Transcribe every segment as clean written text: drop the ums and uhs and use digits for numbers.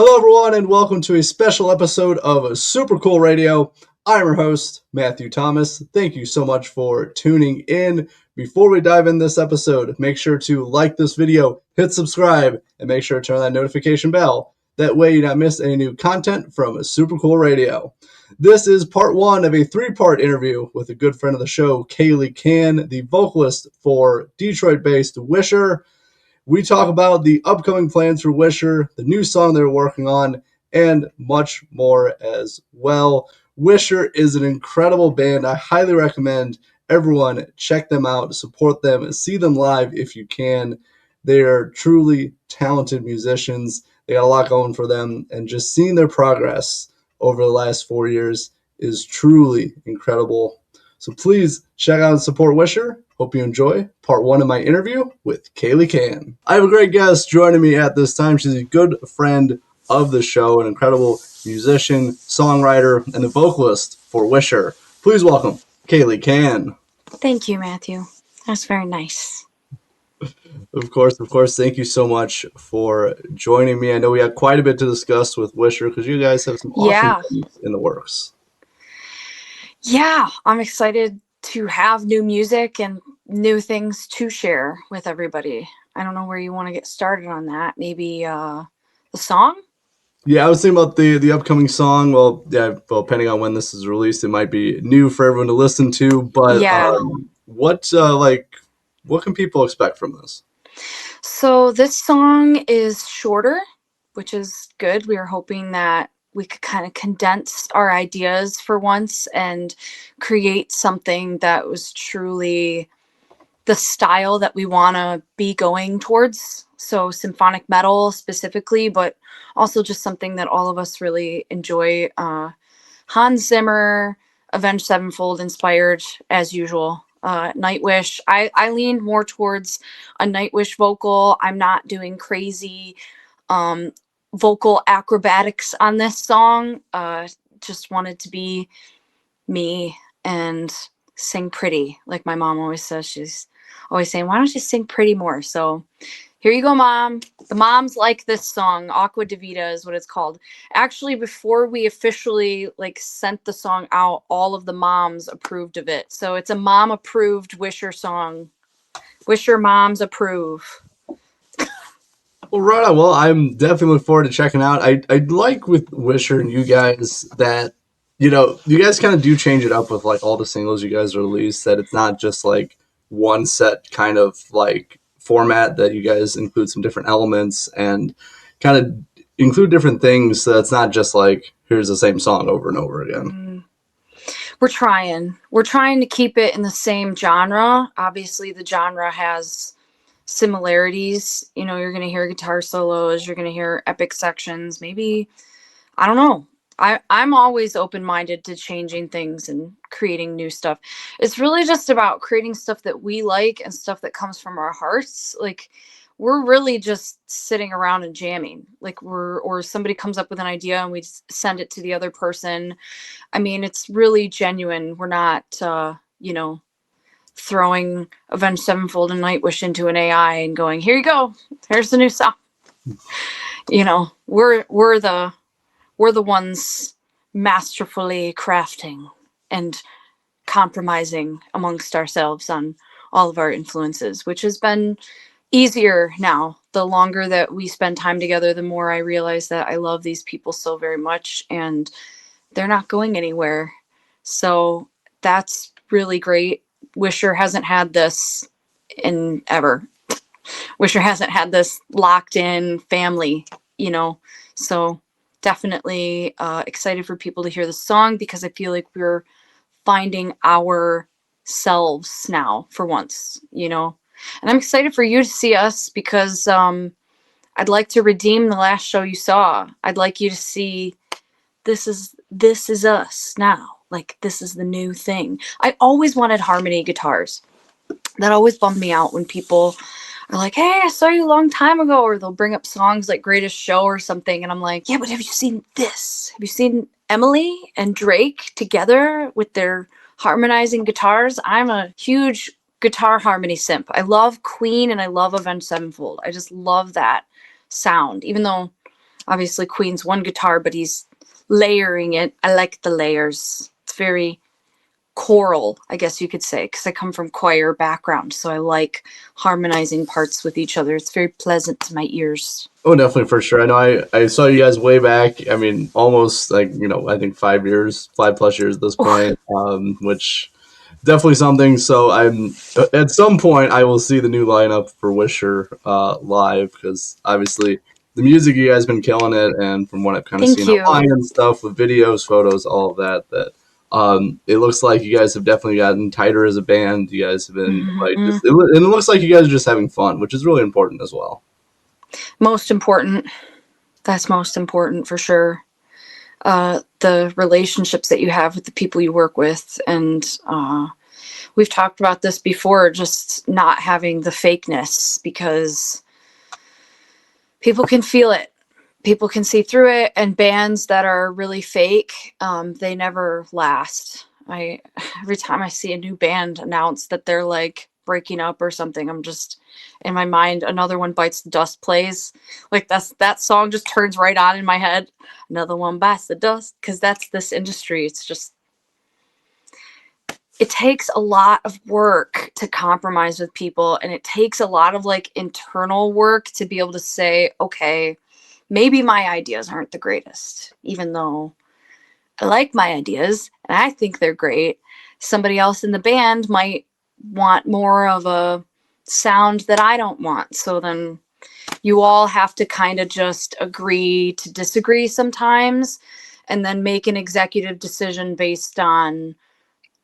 Hello, everyone, and welcome to a special episode of Super Cool Radio. I'm your host, Matthew Thomas. Thank you so much for tuning in. Before we dive in this episode, make sure to like this video, hit subscribe, and make sure to turn that notification bell. That way you don't miss any new content from Super Cool Radio. This is part one of a three-part interview with a good friend of the show, Kayleigh KAnn, the vocalist for Detroit-based Wisher. We talk about the upcoming plans for Wisher, the new song they're working on, and much more as well. Wisher is an incredible band. I highly recommend everyone check them out, support them, see them live if you can. They are truly talented musicians. They got a lot going for them, and just seeing their progress over the last 4 years is truly incredible. So please check out and support Wisher. Hope you enjoy part one of my interview with Kayleigh KAnn. I have a great guest joining me at this time. She's a good friend of the show, an incredible musician, songwriter, and a vocalist for Wisher. Please welcome Kayleigh KAnn. Thank you, Matthew. That's very nice. Of course. Thank you so much for joining me. I know we had quite a bit to discuss with Wisher because you guys have some awesome things in the works. Yeah, I'm excited to have new music and new things to share with everybody. I don't know where you want to get started on that. Maybe the song? Yeah, I was thinking about the upcoming song. Well, depending on when this is released, it might be new for everyone to listen to. But what can people expect from this? So this song is shorter, which is good. We were hoping that we could kind of condense our ideas for once and create something that was truly the style that we want to be going towards. So symphonic metal specifically, but also just something that all of us really enjoy. Hans Zimmer, Avenged Sevenfold inspired as usual. Nightwish. I lean more towards a Nightwish vocal. I'm not doing crazy vocal acrobatics on this song. Just wanted to be me and sing pretty, like my mom always says. She's always saying, why don't you sing pretty more? So here you go, Mom. The moms like this song. Aqua De Vida is what it's called. Actually, before we officially sent the song out, all of the moms approved of it. So it's a mom approved Wisher song. Wisher moms approve. Well, right on. Well, I'm definitely looking forward to checking out. I like with Wisher and you guys that, you guys kind of do change it up with all the singles you guys release, that it's not just one set kind of format, that you guys include some different elements and kind of include different things. So it's not just here's the same song over and over again. We're trying to keep it in the same genre. Obviously the genre has similarities. You're going to hear guitar solos, you're going to hear epic sections, maybe, I don't know. I'm always open-minded to changing things and creating new stuff. It's really just about creating stuff that we like and stuff that comes from our hearts. We're really just sitting around and jamming. Or somebody comes up with an idea and we send it to the other person. I mean, it's really genuine. We're not, throwing Avenged Sevenfold and Nightwish into an AI and going, here you go, here's the new song. We're the ones masterfully crafting and compromising amongst ourselves on all of our influences, which has been easier now. The longer that we spend time together, the more I realize that I love these people so very much and they're not going anywhere. So that's really great. Wisher hasn't had this in ever. Wisher hasn't had this locked in family, so definitely excited for people to hear the song because I feel like we're finding ourselves now for once, and I'm excited for you to see us because I'd like to redeem the last show you saw. I'd like you to see this is us now. This is the new thing. I always wanted harmony guitars. That always bummed me out when people are like, hey, I saw you a long time ago, or they'll bring up songs like Greatest Show or something, and I'm like, yeah, but have you seen this? Have you seen Emily and Drake together with their harmonizing guitars? I'm a huge guitar harmony simp. I love Queen and I love Avenged Sevenfold. I just love that sound, even though obviously Queen's one guitar, but he's layering it. I like the layers. It's very choral, I guess you could say, because I come from choir background, so I like harmonizing parts with each other. It's very pleasant to my ears. Oh, definitely, for sure. I know I saw you guys way back. I mean, almost like, I think 5+ years at this point, which definitely something. So at some point I will see the new lineup for Wisher live, because obviously the music, you guys been killing it, and from what I've kind of Thank seen you. online and stuff with videos, photos, all of that it looks like you guys have definitely gotten tighter as a band. You guys have been and it looks like you guys are just having fun, which is really important as well. Most important. That's most important for sure. The relationships that you have with the people you work with, and we've talked about this before, just not having the fakeness, because people can feel it. People can see through it, and bands that are really fake, they never last. Every time I see a new band announce that they're like breaking up or something, I'm just, in my mind, Another One Bites the Dust plays. Like that song just turns right on in my head. Another one bites the dust, because that's this industry. It's just, it takes a lot of work to compromise with people, and it takes a lot of like internal work to be able to say, okay, maybe my ideas aren't the greatest, even though I like my ideas and I think they're great. Somebody else in the band might want more of a sound that I don't want. So then you all have to kind of just agree to disagree sometimes, and then make an executive decision based on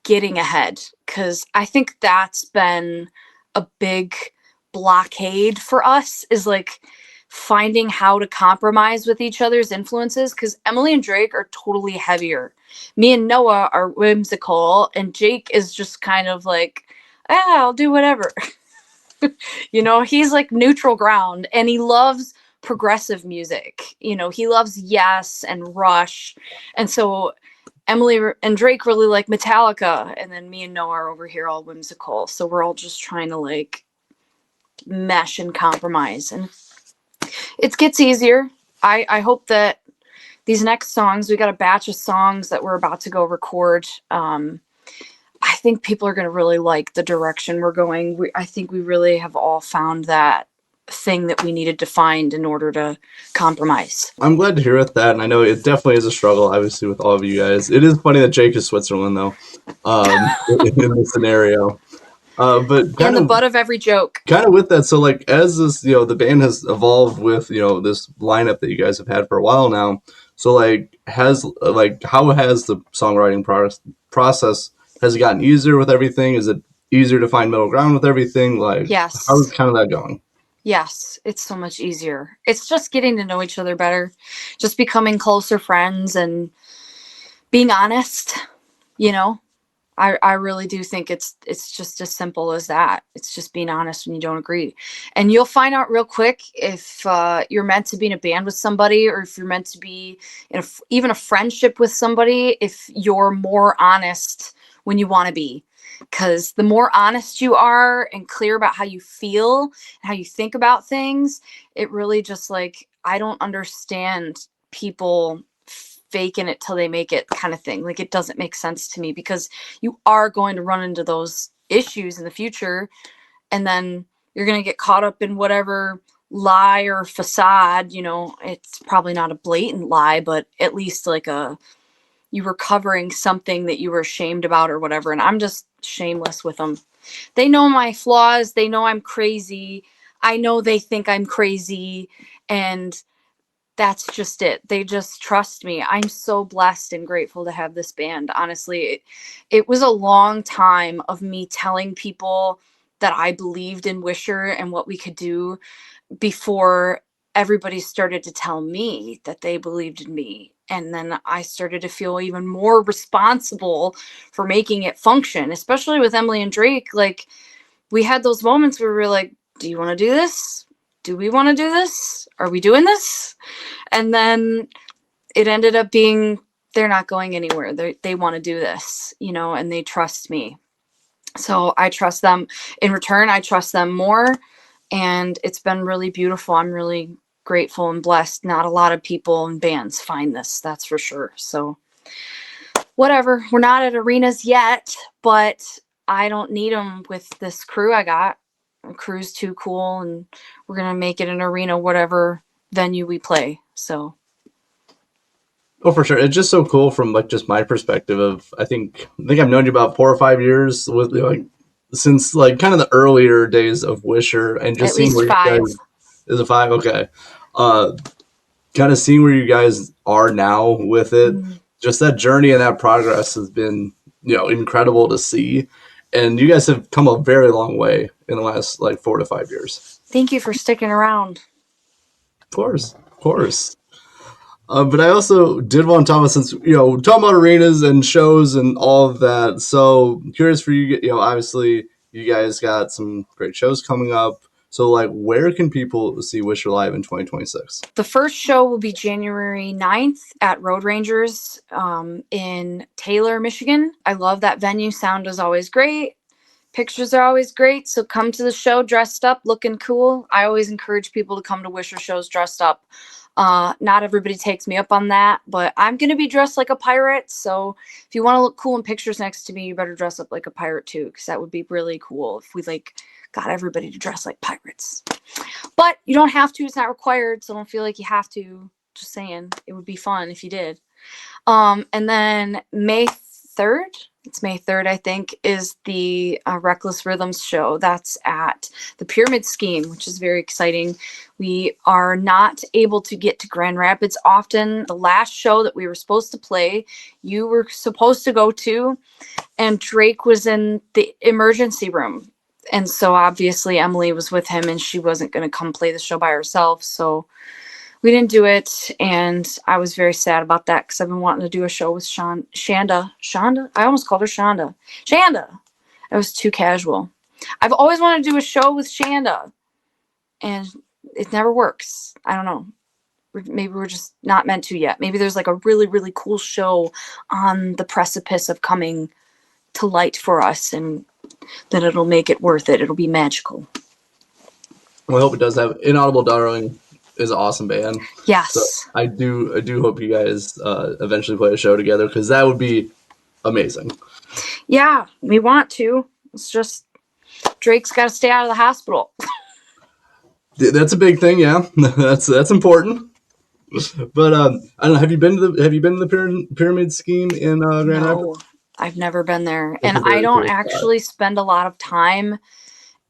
getting ahead. Because I think that's been a big blockade for us, is like finding how to compromise with each other's influences, because Emily and Drake are totally heavier. Me and Noah are whimsical, and Jake is just kind of like, I'll do whatever. He's like neutral ground, and he loves progressive music. He loves Yes and Rush. And so Emily and Drake really like Metallica, and then me and Noah are over here all whimsical. So we're all just trying to like mesh and compromise, and it gets easier. I hope that these next songs, we got a batch of songs that we're about to go record. I think people are going to really like the direction we're going. I think we really have all found that thing that we needed to find in order to compromise. I'm glad to hear that, and I know it definitely is a struggle, obviously, with all of you guys. It is funny that Jake is Switzerland, though, in this scenario. But and the butt of every joke. Kind of with that, so like as this, the band has evolved with this lineup that you guys have had for a while now. So like how has the songwriting process, has it gotten easier with everything? Is it easier to find middle ground with everything? Like, yes. How's kind of that going? Yes, it's so much easier. It's just getting to know each other better, just becoming closer friends and being honest. I really do think it's just as simple as that. It's just being honest when you don't agree. And you'll find out real quick if you're meant to be in a band with somebody, or if you're meant to be in even a friendship with somebody, if you're more honest when you want to be. Because the more honest you are and clear about how you feel and how you think about things, it really just like, I don't understand people faking it till they make it kind of thing. Like, it doesn't make sense to me, because you are going to run into those issues in the future, and then you're going to get caught up in whatever lie or facade. It's probably not a blatant lie, but at least like you were covering something that you were ashamed about or whatever. And I'm just shameless with them. They know my flaws. They know I'm crazy. I know they think I'm crazy, and that's just it. They just trust me. I'm so blessed and grateful to have this band. Honestly, it was a long time of me telling people that I believed in Wisher and what we could do, before everybody started to tell me that they believed in me. And then I started to feel even more responsible for making it function, especially with Emily and Drake. Like, we had those moments where we were like, do you want to do this? Do we want to do this? Are we doing this? And then it ended up being, they're not going anywhere. They want to do this, and they trust me. So I trust them. In return, I trust them more. And it's been really beautiful. I'm really grateful and blessed. Not a lot of people and bands find this, that's for sure. So whatever, we're not at arenas yet, but I don't need them with this crew I got. The crew's too cool, and we're going to make it an arena, whatever venue we play. So. Oh, for sure. It's just so cool from like just my perspective of I think I've known you about 4 or 5 years with like since like kind of the earlier days of Wisher and just At seeing least where 5. you guys is it 5? Okay. Kind of seeing where you guys are now with it. Just that journey and that progress has been, incredible to see. And you guys have come a very long way in the last like 4 to 5 years. Thank you for sticking around. Of course. Of course. But I also did want to talk about, since, talking about arenas and shows and all of that. So curious for you, obviously you guys got some great shows coming up. So like, where can people see Wisher live in 2026? The first show will be January 9th at Road Rangers in Taylor, Michigan. I love that venue. Sound is always great. Pictures are always great. So come to the show dressed up, looking cool. I always encourage people to come to Wisher shows dressed up. Not everybody takes me up on that, but I'm going to be dressed like a pirate. So if you want to look cool in pictures next to me, you better dress up like a pirate too, because that would be really cool if we got everybody to dress like pirates. But you don't have to. It's not required. So don't feel like you have to. Just saying, it would be fun if you did. And then May 3rd, it's May 3rd, I think, is the Reckless Rhythms show. That's at the Pyramid Scheme, which is very exciting. We are not able to get to Grand Rapids often. The last show that we were supposed to play, you were supposed to go to, and Drake was in the emergency room. And so obviously Emily was with him, and she wasn't going to come play the show by herself. So we didn't do it, and I was very sad about that because I've been wanting to do a show with Shanda. I almost called her Shanda. Shanda! It was too casual. I've always wanted to do a show with Shanda, and it never works. I don't know. Maybe we're just not meant to yet. Maybe there's like a really, really cool show on the precipice of coming to light for us, and then it'll make it worth it. It'll be magical. Well, I hope it does. Have Inaudible Darling is an awesome band. Yes. So I do hope you guys eventually play a show together, because that would be amazing. Yeah, we want to. It's just Drake's got to stay out of the hospital. That's a big thing, yeah. That's important. But I don't know. Have you been to the Pyramid Scheme in Grand Rapids? I've never been there, That's and I don't actually spend a lot of time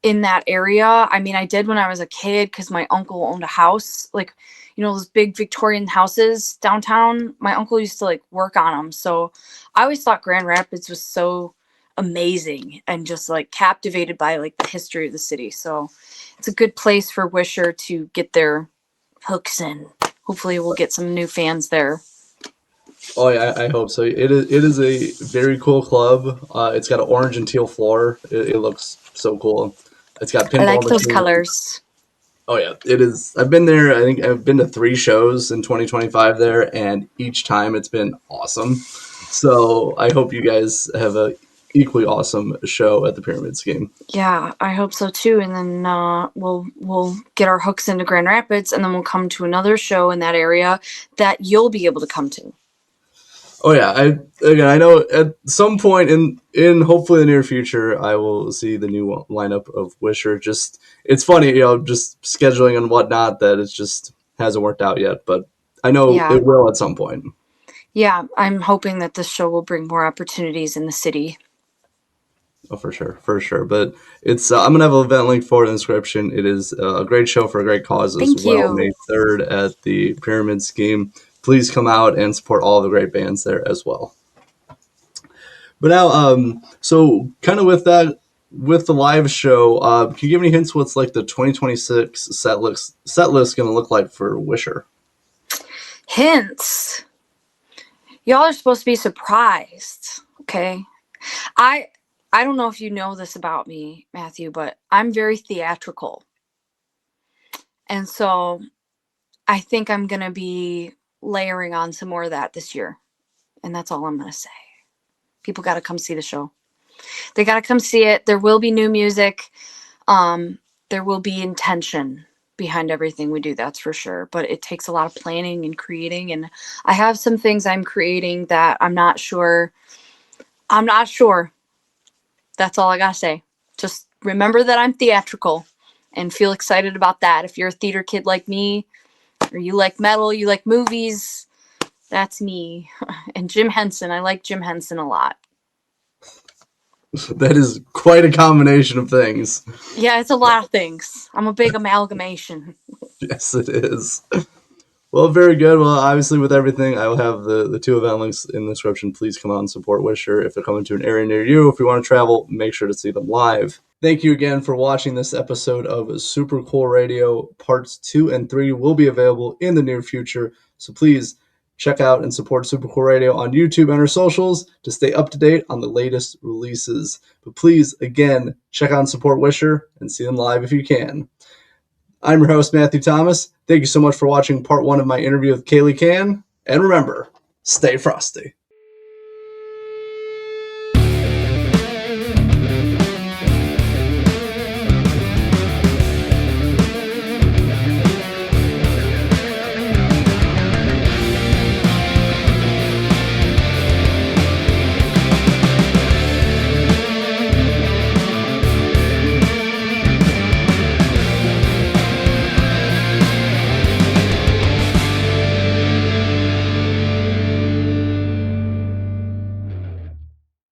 in that area. I mean, I did when I was a kid because my uncle owned a house, like, those big Victorian houses downtown. My uncle used to like work on them. So I always thought Grand Rapids was so amazing and just like captivated by like the history of the city. So it's a good place for Wisher to get their hooks in. Hopefully we'll get some new fans there. Oh yeah, I hope so. It is a very cool club. It's got an orange and teal floor. It looks so cool. It's got pinball. I like those machines. colors. Oh yeah, it is. I've been there. I think I've been to 3 shows in 2025 there, and each time it's been awesome. So I hope you guys have a equally awesome show at the Pyramid Scheme. Yeah, I hope so too. And then we'll get our hooks into Grand Rapids, and then we'll come to another show in that area that you'll be able to come to. Oh yeah, I know at some point in hopefully the near future I will see the new lineup of Wisher. Just it's funny, just scheduling and whatnot, that it's just hasn't worked out yet, but I know it will at some point. Yeah, I'm hoping that this show will bring more opportunities in the city. Oh, for sure. But it's I'm gonna have an event link for it in the description. It is a great show for a great cause as Thank well. you. May 3rd at the Pyramid Scheme. Please come out and support all the great bands there as well. But now, so kind of with the live show, can you give any hints what's like the 2026 set list going to look like for Wisher? Hints. Y'all are supposed to be surprised, okay? I don't know if you know this about me, Matthew, but I'm very theatrical. And so I think I'm going to be layering on some more of that this year. And that's all I'm going to say. People got to come see the show. They got to come see it. There will be new music. There will be intention. behind everything we do, that's for sure. But it takes a lot of planning and creating. And I have some things I'm creating that I'm not sure. That's all I gotta say. Just remember that I'm theatrical and feel excited about that. If you're a theater kid like me, or you like metal, you like movies, that's me. And Jim Henson, I like Jim Henson a lot. That is quite a combination of things. Yeah, it's a lot of things. I'm a big amalgamation. Yes, it is. Well, very good. Well, obviously, with everything, I will have the two event links in the description. Please come out and support Wisher if they're coming to an area near you. If you want to travel, make sure to see them live. Thank you again for watching this episode of Super Cool Radio. Parts 2 and 3 will be available in the near future. So please check out and support Super Cool Radio on YouTube and our socials to stay up to date on the latest releases. But please, again, check out and support Wisher and see them live if you can. I'm your host, Matthew Thomas. Thank you so much for watching part 1 of my interview with Kayleigh KAnn. And remember, stay frosty.